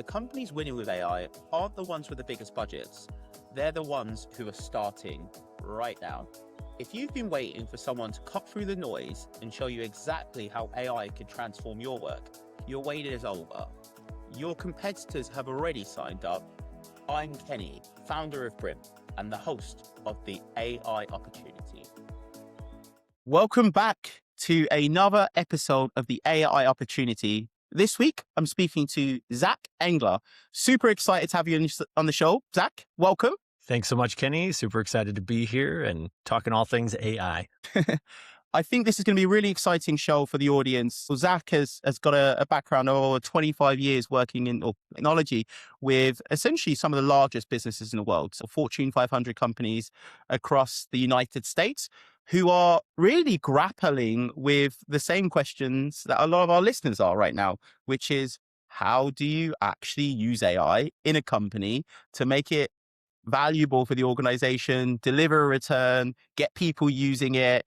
the companies winning with AI aren't the ones with the biggest budgets. They're the ones who are starting right now. If you've been waiting for someone to cut through the noise and show you exactly how AI could transform your work, your wait is over. Your competitors have already signed up. I'm Kenny, founder of Brim and the host of the AI Opportunity. Welcome back to another episode of the AI Opportunity. This week, I'm speaking to Zac Engler. Super excited to have you on the show. Zac, welcome. Thanks so much, Kenny. Super excited to be here and talking all things AI. I think this is going to be a really exciting show for the audience. So Zac has got a background of over 25 years working in technology with essentially some of the largest businesses in the world. So Fortune 500 companies across the United States who are really grappling with the same questions that a lot of our listeners are right now, which is how do you actually use AI in a company to make it valuable for the organization, deliver a return, get people using it?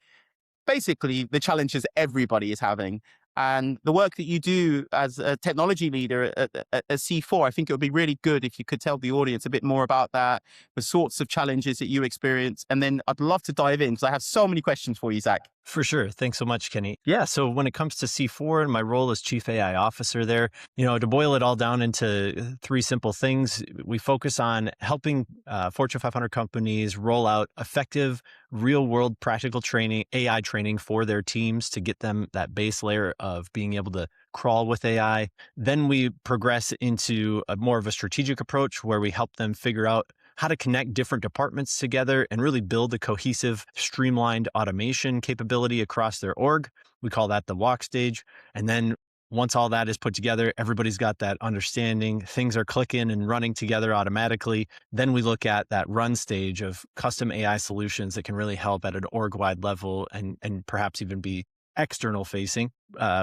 Basically, the challenges everybody is having. And the work that you do as a technology leader at C4, I think it would be really good if you could tell the audience a bit more about that, the sorts of challenges that you experience. And then I'd love to dive in because I have so many questions for you, Zac. For sure. Thanks so much, Kenny. Yeah. So when it comes to C4 and my role as Chief AI Officer there, to boil it all down into three simple things, we focus on helping Fortune 500 companies roll out effective, real-world practical training, AI training for their teams to get them that base layer of being able to crawl with AI. Then we progress into a more of a strategic approach where we help them figure out how to connect different departments together and really build a cohesive, streamlined automation capability across their org. We call that the walk stage. And then once all that is put together, everybody's got that understanding, things are clicking and running together automatically. Then we look at that run stage of custom AI solutions that can really help at an org-wide level and perhaps even be external facing.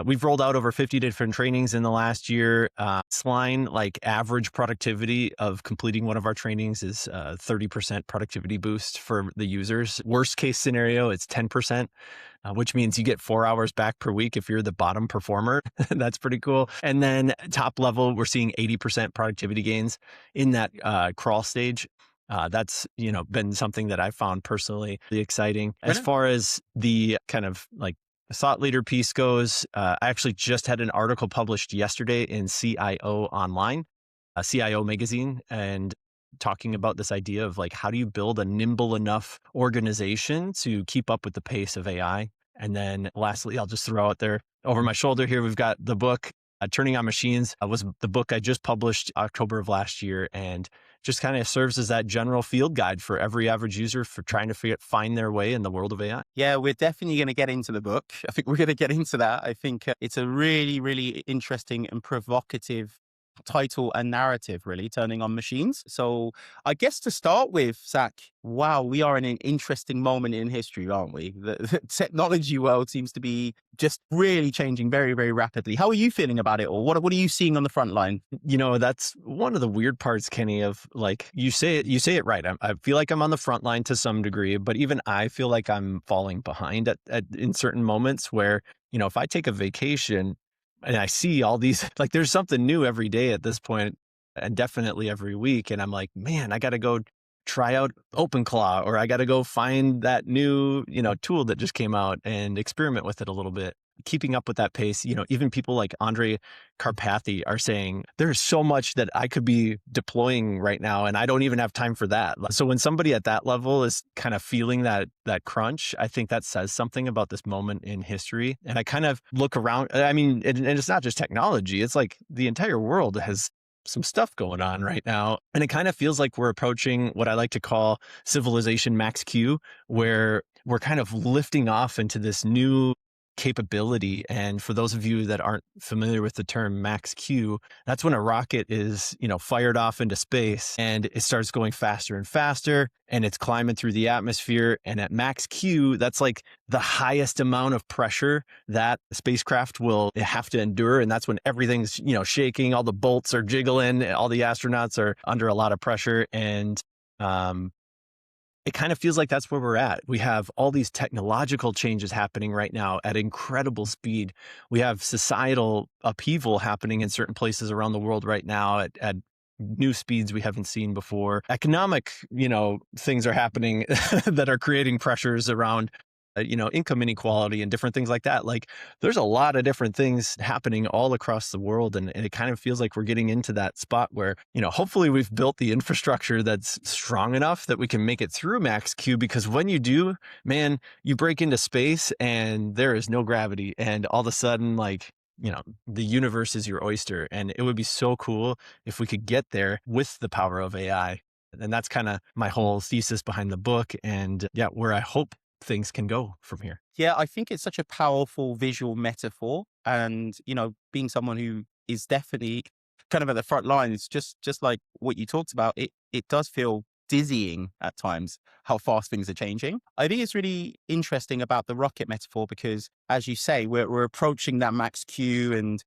We've rolled out over 50 different trainings in the last year. Baseline, like average productivity of completing one of our trainings is 30% productivity boost for the users. Worst case scenario, it's 10%, which means you get 4 hours back per week if you're the bottom performer. That's pretty cool. And then top level, we're seeing 80% productivity gains in that crawl stage. That's, been something that I found personally really exciting. As far as the kind of like thought leader piece goes, I actually just had an article published yesterday in CIO Online, a CIO magazine, and talking about this idea of like, how do you build a nimble enough organization to keep up with the pace of AI? And then lastly, I'll just throw out there over my shoulder here, we've got the book, Turning on Machines was the book I just published October of last year, and just kind of serves as that general field guide for every average user for trying to find their way in the world of AI. Yeah, we're definitely going to get into the book. I think we're going to get into that. I think it's a really, really interesting and provocative title and narrative, really, Turning on Machines. So I guess to start with, Zac, wow, we are in an interesting moment in history, aren't we? The technology world seems to be just really changing very, very rapidly. How are you feeling about it all? What are you seeing on the front line? That's one of the weird parts, Kenny, of like, you say it right. I feel like I'm on the front line to some degree, but even I feel like I'm falling behind in certain moments where, if I take a vacation, and I see all these, like there's something new every day at this point, and definitely every week. And I'm like, man, I got to go try out OpenClaw, or I got to go find that new, tool that just came out and experiment with it a little bit. Keeping up with that pace, even people like Andre Karpathy are saying there's so much that I could be deploying right now, and I don't even have time for that. So when somebody at that level is kind of feeling that crunch, I think that says something about this moment in history. And I kind of look around. I mean, and it's not just technology; it's like the entire world has some stuff going on right now. And it kind of feels like we're approaching what I like to call civilization max Q, where we're kind of lifting off into this new capability. And for those of you that aren't familiar with the term max Q, that's when a rocket is, fired off into space and it starts going faster and faster and it's climbing through the atmosphere. And at max Q, that's like the highest amount of pressure that the spacecraft will have to endure. And that's when everything's, shaking, all the bolts are jiggling, all the astronauts are under a lot of pressure. And it kind of feels like that's where we're at. We have all these technological changes happening right now at incredible speed. We have societal upheaval happening in certain places around the world right now at new speeds we haven't seen before. Economic, things are happening that are creating pressures around income inequality and different things like that. Like there's a lot of different things happening all across the world. And it kind of feels like we're getting into that spot where, hopefully we've built the infrastructure that's strong enough that we can make it through Max Q, because when you do, man, you break into space and there is no gravity. And all of a sudden, like, the universe is your oyster. And it would be so cool if we could get there with the power of AI. And that's kind of my whole thesis behind the book. And yeah, where I hope things can go from here. Yeah, I think it's such a powerful visual metaphor. And, being someone who is definitely kind of at the front line, it's just like what you talked about. It does feel dizzying at times how fast things are changing. I think it's really interesting about the rocket metaphor because, as you say, we're approaching that max Q and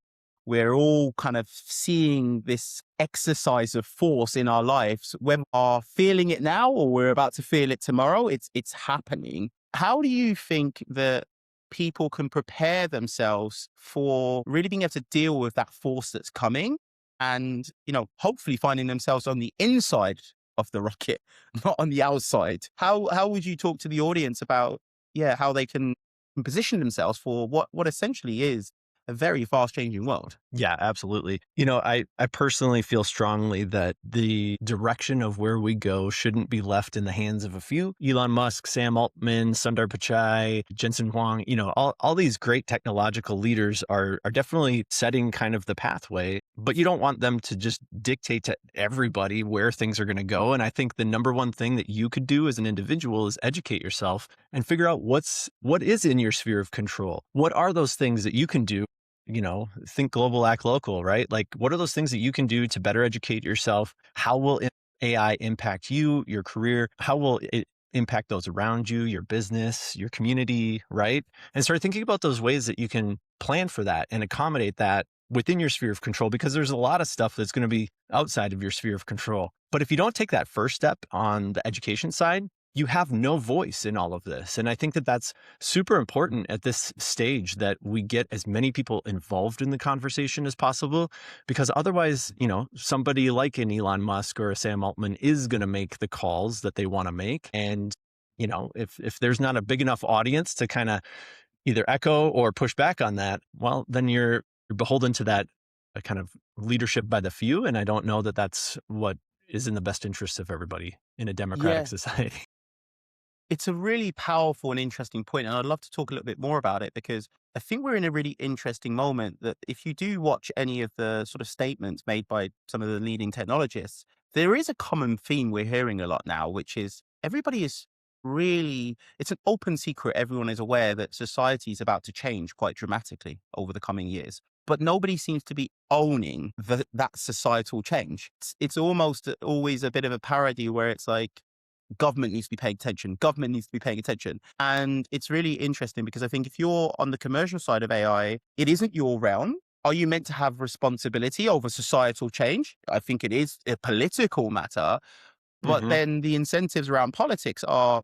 we're all kind of seeing this exercise of force in our lives. Whether we are feeling it now or we're about to feel it tomorrow, it's happening. How do you think that people can prepare themselves for really being able to deal with that force that's coming and, hopefully finding themselves on the inside of the rocket, not on the outside? How would you talk to the audience about, how they can position themselves for what essentially is a very fast changing world? Yeah, absolutely. I personally feel strongly that the direction of where we go shouldn't be left in the hands of a few. Elon Musk, Sam Altman, Sundar Pichai, Jensen Huang, all these great technological leaders are definitely setting kind of the pathway, but you don't want them to just dictate to everybody where things are going to go. And I think the number one thing that you could do as an individual is educate yourself and figure out what is in your sphere of control. What are those things that you can do? Think global, act local, right? Like, what are those things that you can do to better educate yourself? How will AI impact you, your career? How will it impact those around you, your business, your community, right? And start thinking about those ways that you can plan for that and accommodate that within your sphere of control, because there's a lot of stuff that's going to be outside of your sphere of control. But if you don't take that first step on the education side, you have no voice in all of this. And I think that that's super important at this stage, that we get as many people involved in the conversation as possible, because otherwise, somebody like an Elon Musk or a Sam Altman is going to make the calls that they want to make. And, if there's not a big enough audience to kind of either echo or push back on that, well, then you're beholden to that kind of leadership by the few. And I don't know that that's what is in the best interest of everybody in a democratic Yeah. society. It's a really powerful and interesting point, and I'd love to talk a little bit more about it because I think we're in a really interesting moment that if you do watch any of the sort of statements made by some of the leading technologists, there is a common theme we're hearing a lot now, which is everybody is really, it's an open secret. Everyone is aware that society is about to change quite dramatically over the coming years, but nobody seems to be owning that societal change. It's almost always a bit of a parody where it's like, government needs to be paying attention. Government needs to be paying attention. And it's really interesting because I think if you're on the commercial side of AI, it isn't your realm. Are you meant to have responsibility over societal change? I think it is a political matter. But Mm-hmm. then the incentives around politics are,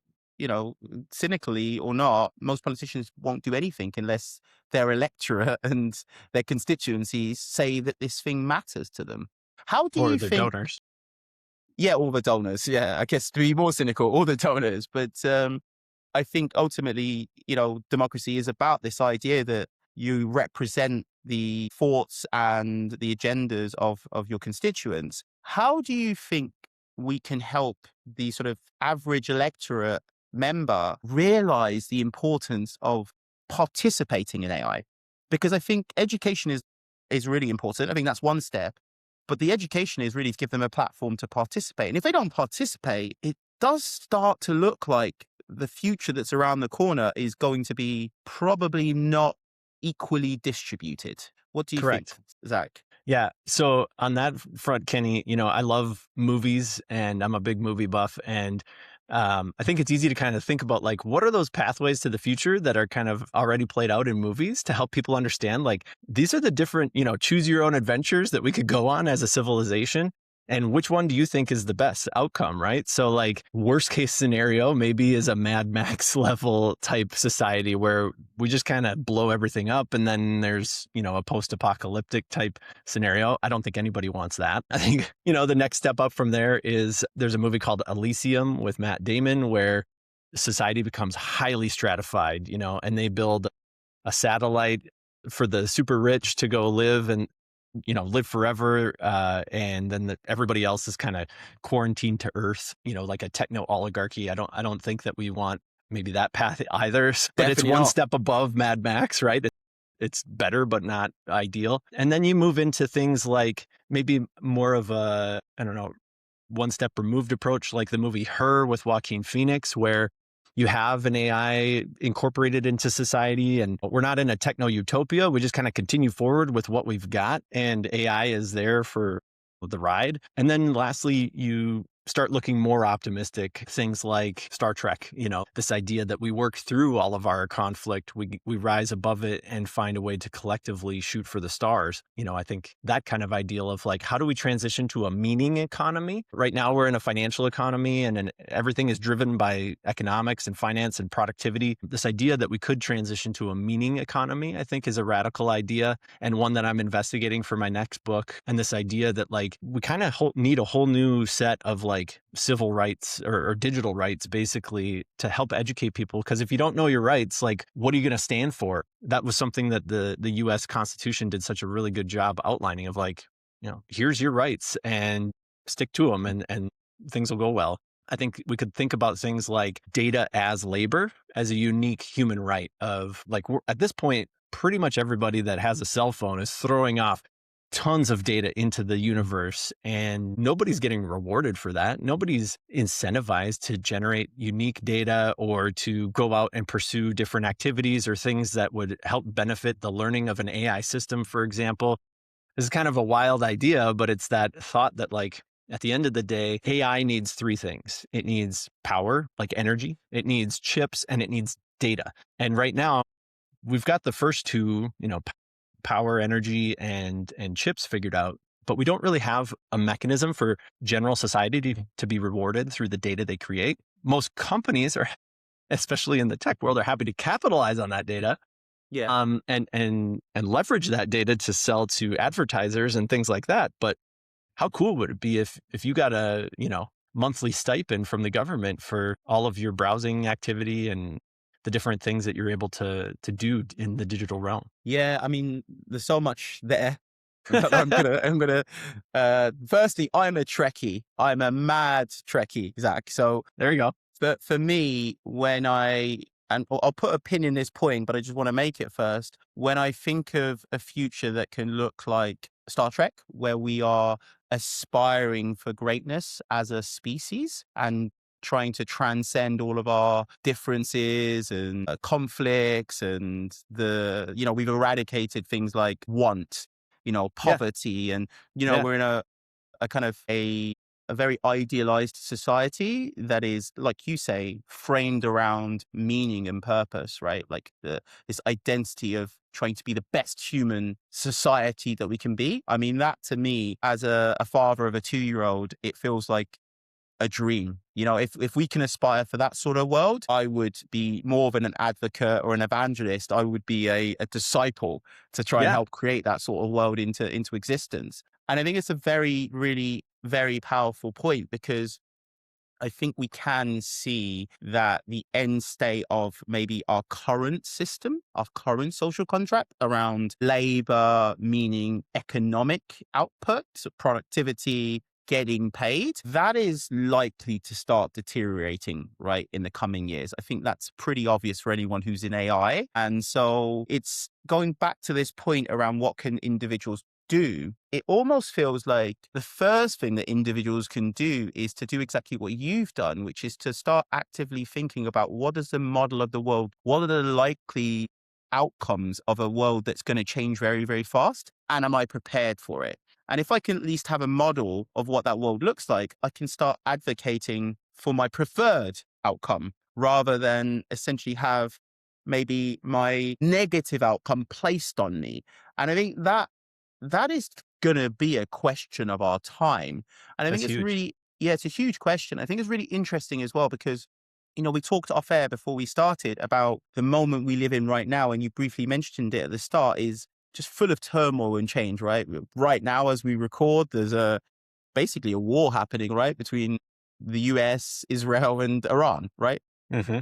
cynically or not, most politicians won't do anything unless their electorate and their constituencies say that this thing matters to them. How do Or you the think? donors. Yeah, all the donors. Yeah, I guess to be more cynical, all the donors. But I think ultimately, democracy is about this idea that you represent the thoughts and the agendas of your constituents. How do you think we can help the sort of average electorate member realize the importance of participating in AI? Because I think education is really important. I think that's one step. But the education is really to give them a platform to participate. And if they don't participate, it does start to look like the future that's around the corner is going to be probably not equally distributed. What do you think, Correct. Zach? Yeah. So on that front, Kenny, I love movies and I'm a big movie buff. And I think it's easy to kind of think about like, what are those pathways to the future that are kind of already played out in movies to help people understand, like, these are the different, choose your own adventures that we could go on as a civilization. And which one do you think is the best outcome, right? So like worst case scenario maybe is a Mad Max level type society where we just kind of blow everything up, and then there's, a post-apocalyptic type scenario. I don't think anybody wants that. I think, the next step up from there is there's a movie called Elysium with Matt Damon where society becomes highly stratified, and they build a satellite for the super rich to go live and live forever, and then everybody else is kind of quarantined to Earth, like a techno oligarchy. I don't think that we want maybe that path either, but it's Definitely one not. step above Mad Max, right? It's better, but not ideal. And then you move into things like maybe more of a, I don't know, one step removed approach, like the movie Her with Joaquin Phoenix, where you have an AI incorporated into society and we're not in a techno utopia. We just kind of continue forward with what we've got, and AI is there for the ride. And then lastly, you start looking more optimistic, things like Star Trek, this idea that we work through all of our conflict, we rise above it and find a way to collectively shoot for the stars. I think that kind of ideal of like, how do we transition to a meaning economy? Right now we're in a financial economy and everything is driven by economics and finance and productivity. This idea that we could transition to a meaning economy, I think, is a radical idea, and one that I'm investigating for my next book. And this idea that like we kind of need a whole new set of like civil rights or digital rights, basically, to help educate people. Because if you don't know your rights, like, what are you going to stand for? That was something that the U.S. Constitution did such a really good job outlining of like, here's your rights and stick to them and things will go well. I think we could think about things like data as labor as a unique human right of like, at this point, pretty much everybody that has a cell phone is throwing off tons of data into the universe, and nobody's getting rewarded for that. Nobody's incentivized to generate unique data or to go out and pursue different activities or things that would help benefit the learning of an AI system, for example. This is kind of a wild idea, but it's that thought that like, at the end of the day, AI needs three things. It needs power, like energy, it needs chips, and it needs data. And right now, we've got the first two, power, energy, and chips figured out, but we don't really have a mechanism for general society to be rewarded through the data they create. Most companies are, especially in the tech world, are happy to capitalize on that data. Yeah. And leverage that data to sell to advertisers and things like that. But how cool would it be if you got a, monthly stipend from the government for all of your browsing activity and the different things that you're able to do in the digital realm? Yeah, I mean, there's so much there. But firstly, I'm a Trekkie. I'm a mad Trekkie, Zach. So There you go. for me, and I'll put a pin in this point, but I just want to make it first. When I think of a future that can look like Star Trek, where we are aspiring for greatness as a species and trying to transcend all of our differences and conflicts, and we've eradicated things like want, Yeah. poverty, and Yeah. we're in a kind of a very idealized society that is, like you say, framed around meaning and purpose, right? Like this identity of trying to be the best human society that we can be. I mean, that to me, as a father of a 2-year-old, it feels like a dream. If we can aspire for that sort of world, I would be more than an advocate or an evangelist. I would be a disciple to try and Yeah. help create that sort of world into existence. And I think it's a very, really, very powerful point, because I think we can see that the end state of maybe our current system, our current social contract around labor, meaning economic output, so productivity, getting paid, that is likely to start deteriorating, right, in the coming years. I think that's pretty obvious for anyone who's in AI. And so it's going back to this point around what can individuals do. It almost feels like the first thing that individuals can do is to do exactly what you've done, which is to start actively thinking about what is the model of the world, what are the likely outcomes of a world that's going to change very, very fast, and am I prepared for it? And if I can at least have a model of what that world looks like, I can start advocating for my preferred outcome rather than essentially have maybe my negative outcome placed on me. And I think that is going to be a question of our time. And I think That's it's huge. really, yeah, it's a huge question. I think it's really interesting as well because, we talked off air before we started about the moment we live in right now. And you briefly mentioned it at the start is just full of turmoil and change, right? Right now, as we record, there's basically a war happening, right? Between the US, Israel, and Iran, right? Hmm.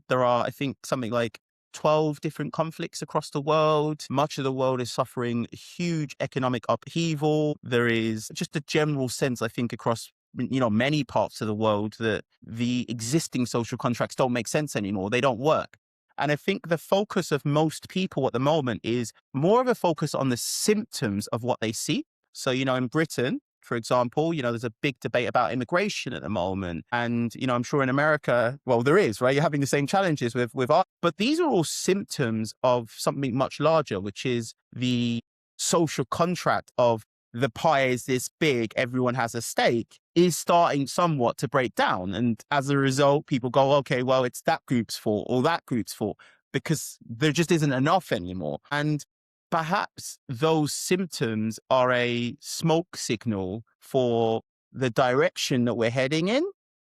There are, I think, something like 12 different conflicts across the world. Much of the world is suffering huge economic upheaval. There is just a general sense, I think, across many parts of the world that the existing social contracts don't make sense anymore. They don't work. And I think the focus of most people at the moment is more of a focus on the symptoms of what they see. So, in Britain, for example, there's a big debate about immigration at the moment. And, I'm sure in America, well, there is, right? You're having the same challenges with art. But these are all symptoms of something much larger, which is the social contract of the pie is this big, everyone has a stake, is starting somewhat to break down. And as a result, people go, okay, well, it's that group's fault or that group's fault because there just isn't enough anymore. And perhaps those symptoms are a smoke signal for the direction that we're heading in.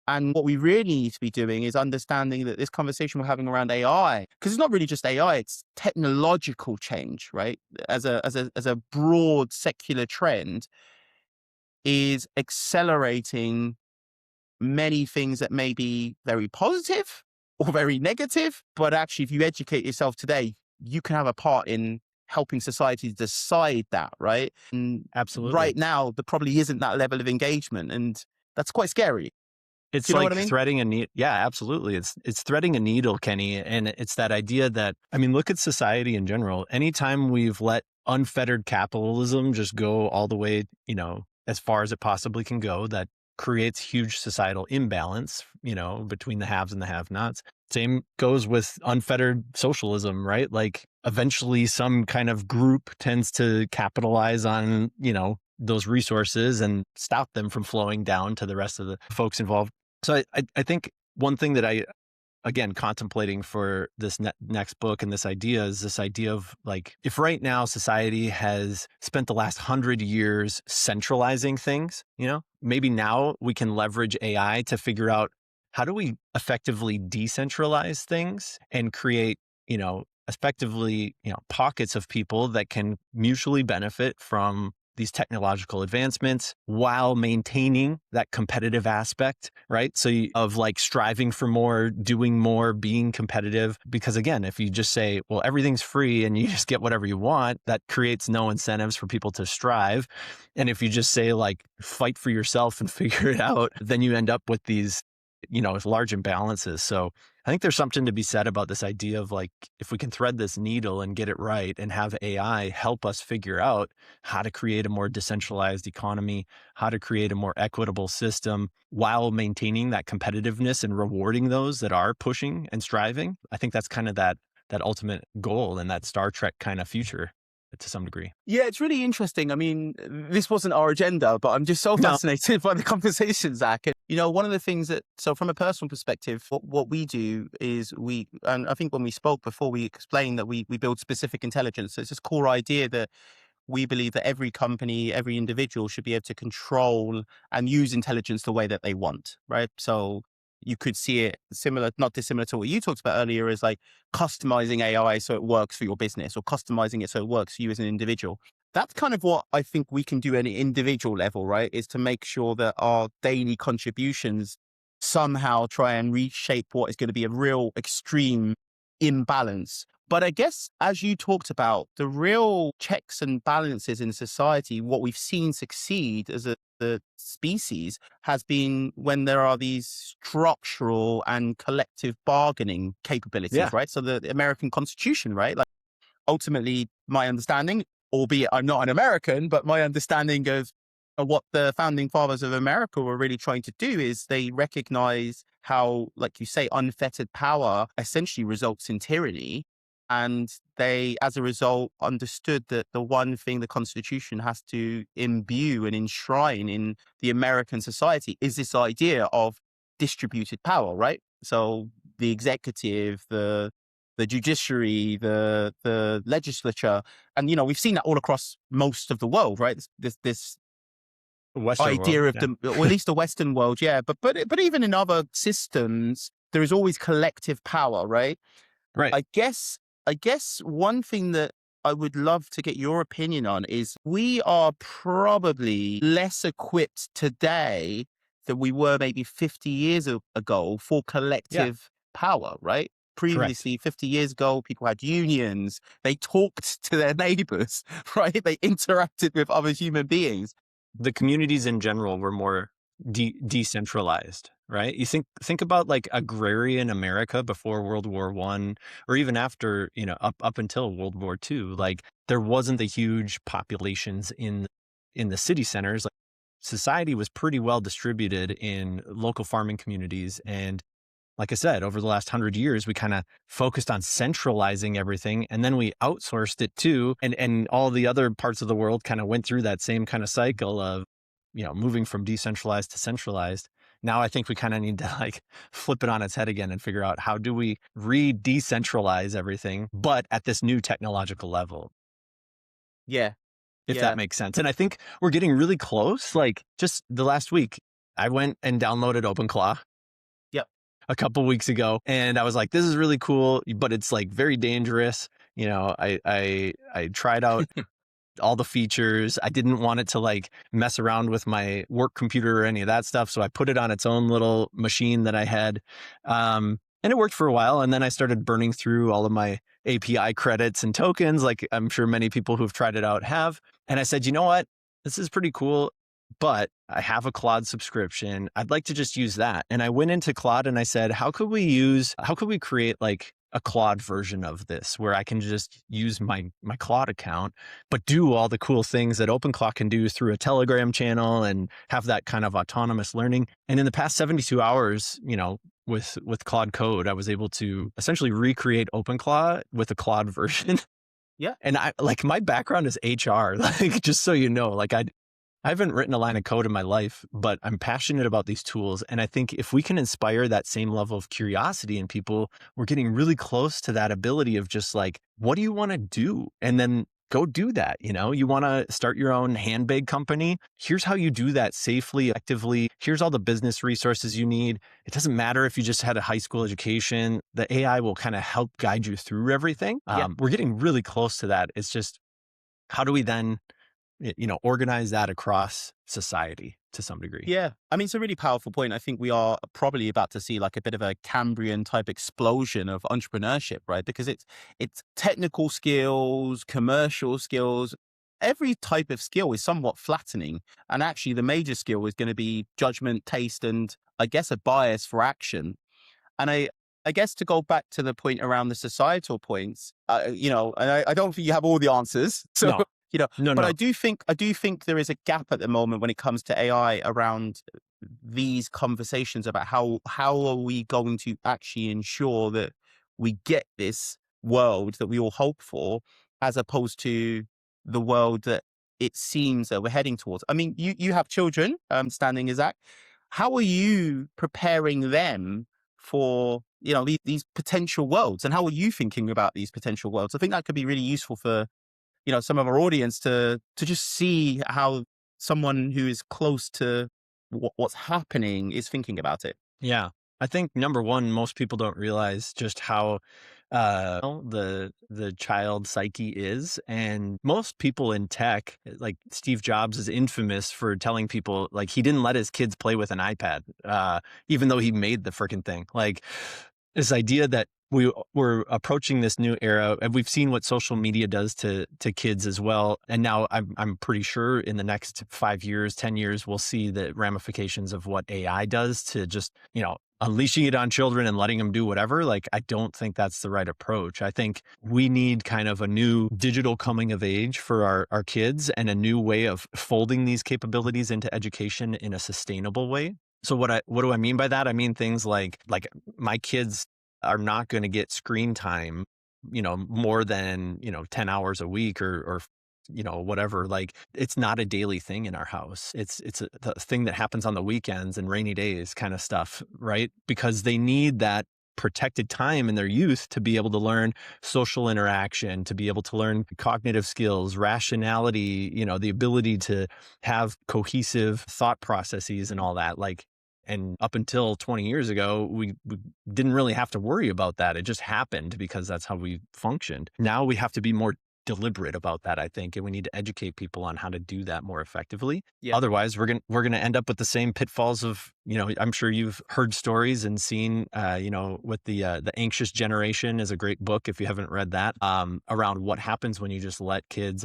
And what we really need to be doing is understanding that this conversation we're having around AI, because it's not really just AI, it's technological change, right? As a broad secular trend, is accelerating many things that may be very positive or very negative. But actually, if you educate yourself today, you can have a part in helping society decide that, right? And Absolutely. right now, there probably isn't that level of engagement. And that's quite scary. It's Do you know what like I mean? threading a needle. Yeah, absolutely. It's threading a needle, Kenny. And it's that idea that, I mean, look at society in general. Anytime we've let unfettered capitalism just go all the way, as far as it possibly can go, that creates huge societal imbalance, between the haves and the have-nots. Same goes with unfettered socialism, right? Like eventually some kind of group tends to capitalize on, those resources and stop them from flowing down to the rest of the folks involved. So I think one thing that again, contemplating for this next book and this idea is this idea of like, if right now society has spent the last 100 years centralizing things, maybe now we can leverage AI to figure out how do we effectively decentralize things and create, effectively, pockets of people that can mutually benefit from these technological advancements while maintaining that competitive aspect, right? So of like striving for more, doing more, being competitive. Because again, if you just say, well, everything's free and you just get whatever you want, that creates no incentives for people to strive. And if you just say like, fight for yourself and figure it out, then you end up with these, large imbalances. So I think there's something to be said about this idea of like, if we can thread this needle and get it right and have AI help us figure out how to create a more decentralized economy, how to create a more equitable system while maintaining that competitiveness and rewarding those that are pushing and striving. I think that's kind of that ultimate goal and that Star Trek kind of future to some degree. Yeah, it's really interesting. I mean, this wasn't our agenda, but I'm just so No. fascinated by the conversation, Zach. And, one of the things so from a personal perspective, what we do is and I think when we spoke before, we explained that we build specific intelligence. So it's this core idea that we believe that every company, every individual should be able to control and use intelligence the way that they want, right? So you could see it similar, not dissimilar to what you talked about earlier, is like customizing AI so it works for your business or customizing it so it works for you as an individual. That's kind of what I think we can do at an individual level, right? Is to make sure that our daily contributions somehow try and reshape what is going to be a real extreme imbalance. But I guess, as you talked about, the real checks and balances in society, what we've seen succeed as the species has been when there are these structural and collective bargaining capabilities, Yeah. right? So the American Constitution, right? Like ultimately, my understanding, albeit I'm not an American, but my understanding of what the founding fathers of America were really trying to do is they recognize how, like you say, unfettered power essentially results in tyranny. And they, as a result, understood that the one thing the Constitution has to imbue and enshrine in the American society is this idea of distributed power, right? So the executive, the the judiciary, the legislature, and we've seen that all across most of the world, right? This Western world. idea of Yeah. or at least the Western world, yeah. But even in other systems, there is always collective power, right? Right. I guess one thing that I would love to get your opinion on is we are probably less equipped today than we were maybe 50 years ago for Yeah. collective power, right? Correct. Previously, 50 years ago, people had unions. They talked to their neighbors, right? They interacted with other human beings. The communities in general were more decentralized, right? You think about like agrarian America before World War One, or even after, up until World War Two. Like there wasn't the huge populations in the city centers. Like society was pretty well distributed in local farming communities. And like I said, over the last 100 years, we kind of focused on centralizing everything, and then we outsourced it too. And all the other parts of the world kind of went through that same kind of cycle of, moving from decentralized to centralized. Now I think we kind of need to like flip it on its head again and figure out how do we re-decentralize everything, but at this new technological level, Yeah, if that yeah. makes sense. And I think we're getting really close. Like just the last week, I went and downloaded OpenClaw Yep. a couple weeks ago, and I was like, this is really cool, but it's like very dangerous. I tried out all the features. I didn't want it to like mess around with my work computer or any of that stuff, so I put it on its own little machine that I had, and it worked for a while. And then I started burning through all of my API credits and tokens, like I'm sure many people who've tried it out have. And I said, you know what, this is pretty cool, but I have a Claude subscription. I'd like to just use that. And I went into Claude and I said, how could we create like a Claude version of this where I can just use my Claude account, but do all the cool things that OpenClaw can do through a Telegram channel and have that kind of autonomous learning. And in the past 72 hours, with Claude Code, I was able to essentially recreate OpenClaw with a Claude version. Yeah. And I like my background is HR, like just so you know, like I haven't written a line of code in my life, but I'm passionate about these tools. And I think if we can inspire that same level of curiosity in people, we're getting really close to that ability of just like, what do you want to do? And then go do that. You want to start your own handbag company. Here's how you do that safely, effectively. Here's all the business resources you need. It doesn't matter if you just had a high school education. The AI will kind of help guide you through everything. Yeah. We're getting really close to that. It's just, how do we then organize that across society to some degree? Yeah. I mean, it's a really powerful point. I think we are probably about to see like a bit of a Cambrian type explosion of entrepreneurship, right? Because it's technical skills, commercial skills. Every type of skill is somewhat flattening. And actually the major skill is going to be judgment, taste, and I guess a bias for action. And I guess to go back to the point around the societal points, and I don't think you have all the answers. So, No, no, but no. I do think there is a gap at the moment when it comes to AI around these conversations about how are we going to actually ensure that we get this world that we all hope for, as opposed to the world that it seems that we're heading towards. I mean, you have children, standing as Zach. How are you preparing them for these potential worlds, and how are you thinking about these potential worlds? I think that could be really useful for some of our audience to just see how someone who is close to what's happening is thinking about it. Yeah. I think number one, most people don't realize just how the child psyche is. And most people in tech, like Steve Jobs is infamous for telling people like he didn't let his kids play with an iPad, even though he made the freaking thing. Like this idea that we're approaching this new era, and we've seen what social media does to kids as well. And now I'm pretty sure in the next 5 years, 10 years, we'll see the ramifications of what AI does to just, unleashing it on children and letting them do whatever. Like, I don't think that's the right approach. I think we need kind of a new digital coming of age for our kids, and a new way of folding these capabilities into education in a sustainable way. So what do I mean by that? I mean things like my kids are not going to get screen time, more than, 10 hours a week or whatever. Like, it's not a daily thing in our house. It's the thing that happens on the weekends and rainy days kind of stuff, right? Because they need that protected time in their youth to be able to learn social interaction, to be able to learn cognitive skills, rationality, the ability to have cohesive thought processes and all that. And up until 20 years ago, we didn't really have to worry about that. It just happened because that's how we functioned. Now we have to be more deliberate about that, I think, and we need to educate people on how to do that more effectively. Yeah. Otherwise, we're gonna end up with the same pitfalls of, I'm sure you've heard stories and seen, with the Anxious Generation is a great book if you haven't read that, around what happens when you just let kids,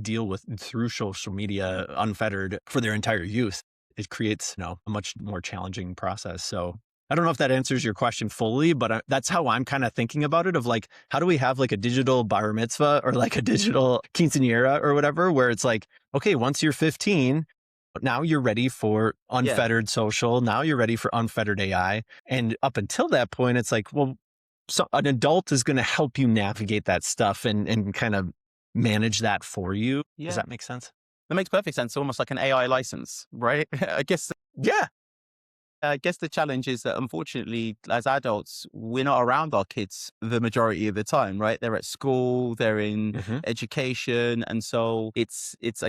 deal with through social media unfettered for their entire youth. It creates, a much more challenging process. So I don't know if that answers your question fully, but that's how I'm kind of thinking about it, of like, how do we have like a digital bar mitzvah or like a digital quinceañera or whatever, where it's like, okay, once you're 15, now you're ready for unfettered social. Now you're ready for unfettered AI. And up until that point, it's like, well, so an adult is going to help you navigate that stuff and kind of manage that for you. Yeah. Does that make sense? That makes perfect sense. Almost like an AI license, right? Yeah. I guess the challenge is that unfortunately, as adults, we're not around our kids the majority of the time, right? They're at school, they're in education. And so I guess it's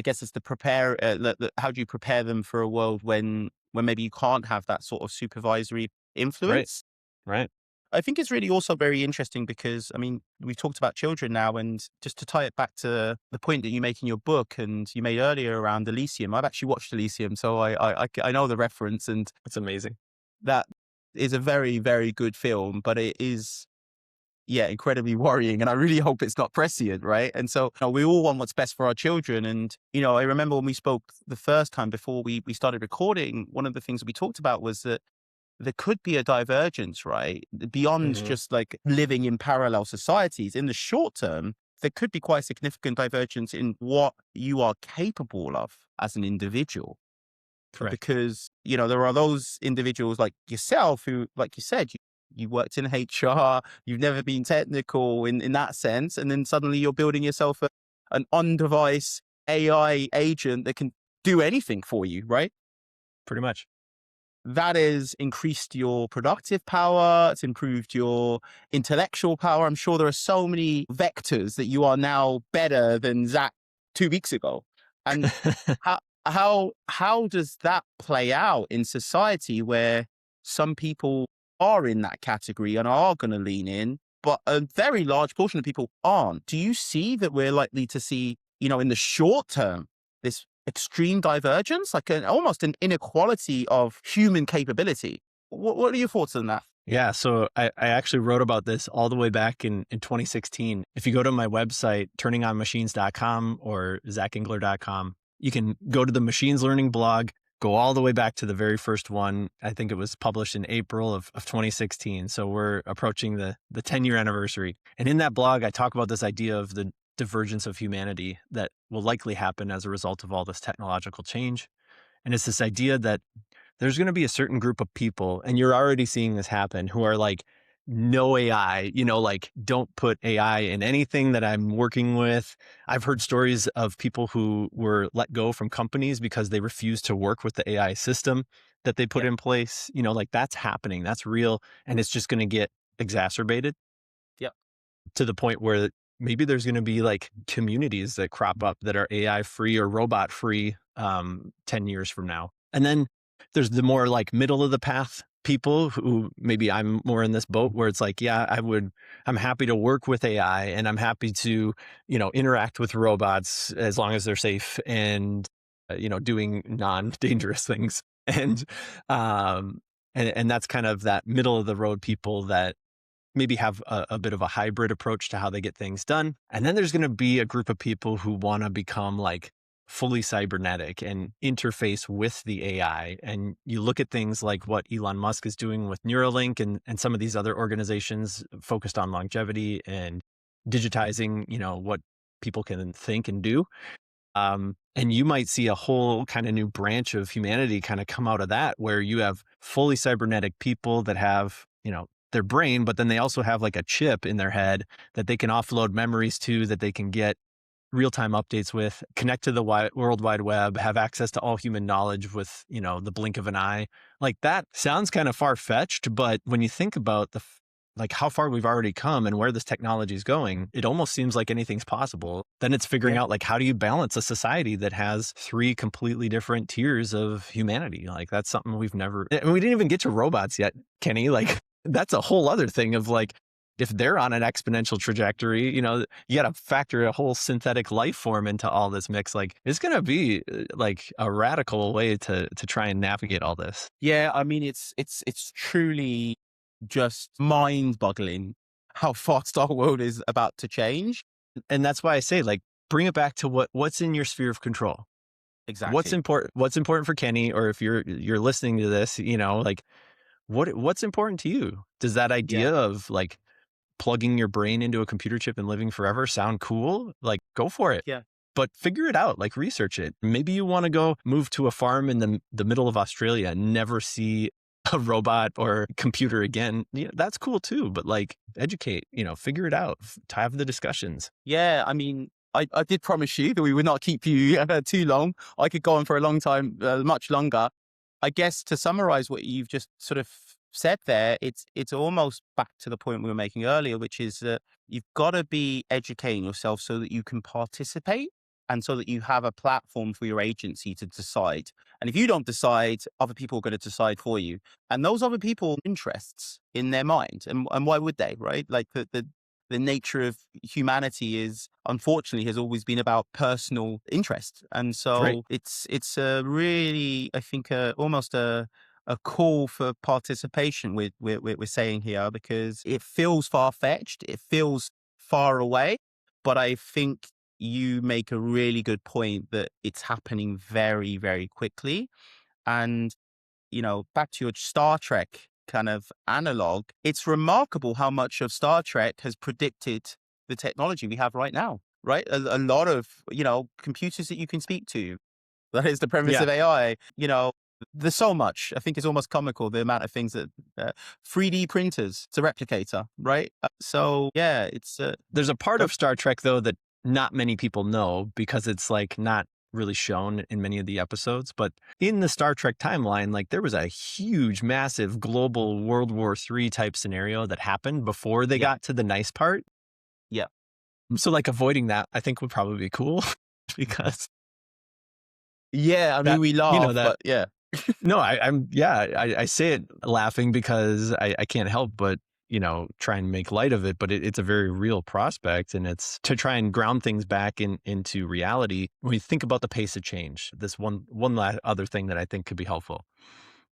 how do you prepare them for a world when maybe you can't have that sort of supervisory influence? Right. I think it's really also very interesting because, I mean, we've talked about children now, and just to tie it back to the point that you make in your book and you made earlier around Elysium, I've actually watched Elysium, so I know the reference, and It's amazing. that is a very, very good film, but it is, incredibly worrying, and I really hope it's not prescient, right? And so we all want what's best for our children. And, I remember when we spoke the first time before we started recording, one of the things that we talked about was that there could be a divergence, right? Beyond just like living in parallel societies. In the short term, there could be quite a significant divergence in what you are capable of as an individual. Correct. Because, there are those individuals like yourself who, like you said, you worked in HR, you've never been technical in that sense. And then suddenly you're building yourself an on-device AI agent that can do anything for you, right? Pretty much. That has increased your productive power. It's improved your intellectual power. I'm sure there are so many vectors that you are now better than Zac 2 weeks ago. And how does that play out in society where some people are in that category and are going to lean in, but a very large portion of people aren't? Do you see that we're likely to see, in the short term, this extreme divergence, like almost an inequality of human capability? What are your thoughts on that? Yeah, so I actually wrote about this all the way back in 2016. If you go to my website, turningonmachines.com or zacengler.com, you can go to the machines learning blog, go all the way back to the very first one. I think it was published in April of 2016. So we're approaching the 10-year anniversary. And in that blog, I talk about this idea of the divergence of humanity that will likely happen as a result of all this technological change. And it's this idea that there's going to be a certain group of people, and you're already seeing this happen, who are like, no AI, like don't put AI in anything that I'm working with. I've heard stories of people who were let go from companies because they refused to work with the AI system that they put in place. Like that's happening. That's real. And it's just going to get exacerbated. Yep. To the point where maybe there's going to be like communities that crop up that are AI free or robot free 10 years from now. And then there's the more like middle of the path people who maybe I'm more in this boat where it's like, yeah, I'm happy to work with AI and I'm happy to, interact with robots as long as they're safe and, doing non-dangerous things. And that's kind of that middle of the road people that maybe have a bit of a hybrid approach to how they get things done. And then there's going to be a group of people who want to become like fully cybernetic and interface with the AI. And you look at things like what Elon Musk is doing with Neuralink and some of these other organizations focused on longevity and digitizing, what people can think and do. And you might see a whole kind of new branch of humanity kind of come out of that, where you have fully cybernetic people that have, their brain, but then they also have like a chip in their head that they can offload memories to, that they can get real-time updates with, connect to the World Wide Web, have access to all human knowledge with, the blink of an eye. Like that sounds kind of far-fetched, but when you think about like how far we've already come and where this technology is going, it almost seems like anything's possible. Then it's figuring Yeah. out like, how do you balance a society that has three completely different tiers of humanity? Like that's something we've never, and we didn't even get to robots yet, Kenny. Like that's a whole other thing of like, if they're on an exponential trajectory, you got to factor a whole synthetic life form into all this mix. Like it's going to be like a radical way to try and navigate all this. Yeah, I mean, it's truly just mind-boggling how fast our world is about to change. And that's why I say, like, bring it back to what's in your sphere of control. What's Exactly. important for Kenny, or if you're listening to this, like what's important to you? Does that Yeah. idea of like plugging your brain into a computer chip and living forever sound cool? Like, go for it. Yeah. But figure it out, like research it. Maybe you want to go move to a farm in the middle of Australia and never see a robot or computer again. Yeah, that's cool too. But like educate, figure it out, have the discussions. Yeah, I mean, I did promise you that we would not keep you too long. I could go on for a long time, much longer. I guess to summarize what you've just sort of said there, it's almost back to the point we were making earlier, which is that you've got to be educating yourself so that you can participate and so that you have a platform for your agency to decide. And if you don't decide, other people are going to decide for you. And those other people have interests in their mind. And why would they, right? Like the nature of humanity is, unfortunately, has always been about personal interest. And Right. so it's a really, I think, almost a call for participation with we're saying here, because it feels far-fetched, it feels far away, but I think you make a really good point that it's happening very, very quickly. And back to your Star Trek kind of analog, it's remarkable how much of Star Trek has predicted the technology we have right now, right? A lot of, computers that you can speak to. That is the premise Yeah. of AI. There's so much. I think it's almost comical, the amount of things that 3D printers, it's a replicator, right? So yeah, it's There's a part of Star Trek though that not many people know because it's like not really shown in many of the episodes. But in the Star Trek timeline, like there was a huge, massive global World War III type scenario that happened before they yeah, got to the nice part. yeah, So like avoiding that, I think would probably be cool because yeah. I mean, that, we laugh, that but yeah, no, I say it laughing because I can't help but, try and make light of it, but it's a very real prospect. And it's to try and ground things back into reality. When you think about the pace of change, this one other thing that I think could be helpful.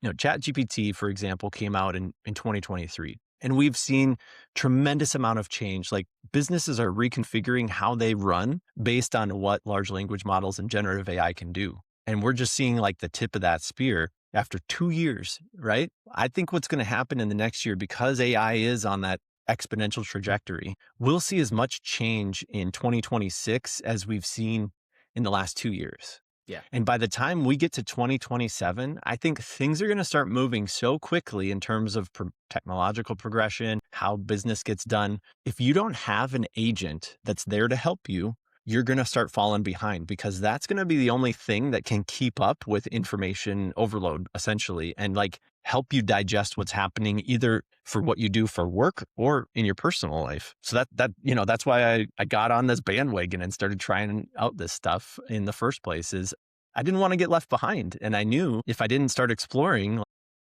ChatGPT, for example, came out in 2023. And we've seen tremendous amount of change. Like businesses are reconfiguring how they run based on what large language models and generative AI can do. And we're just seeing like the tip of that spear after 2 years, right? I think what's going to happen in the next year, because AI is on that exponential trajectory, we'll see as much change in 2026 as we've seen in the last 2 years. yeah, And by the time we get to 2027, I think things are going to start moving so quickly in terms of technological progression, how business gets done. If you don't have an agent that's there to help you, you're going to start falling behind, because that's going to be the only thing that can keep up with information overload, essentially, and like help you digest what's happening either for what you do for work or in your personal life. So that's why I got on this bandwagon and started trying out this stuff in the first place. Is I didn't want to get left behind. And I knew if I didn't start exploring,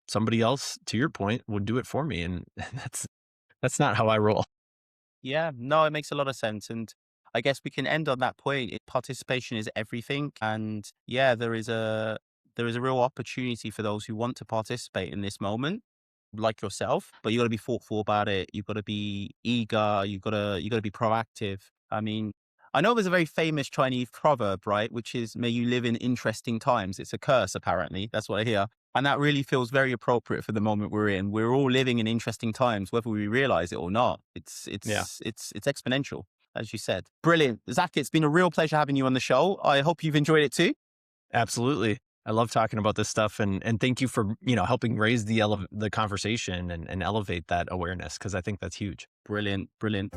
somebody else, to your point, would do it for me. And that's not how I roll. yeah. No, it makes a lot of sense. And I guess we can end on that point. Participation is everything. And yeah, there is a real opportunity for those who want to participate in this moment, like yourself, but you got to be thoughtful about it. You've got to be eager. You got to be proactive. I mean, I know there's a very famous Chinese proverb, right? Which is, may you live in interesting times. It's a curse, apparently. That's what I hear. And that really feels very appropriate for the moment we're in. We're all living in interesting times, whether we realize it or not. Yeah, It's exponential, as you said. Brilliant. Zac, it's been a real pleasure having you on the show. I hope you've enjoyed it too. absolutely. I love talking about this stuff, and thank you for, helping raise the conversation and elevate that awareness, because I think that's huge. Brilliant. Brilliant.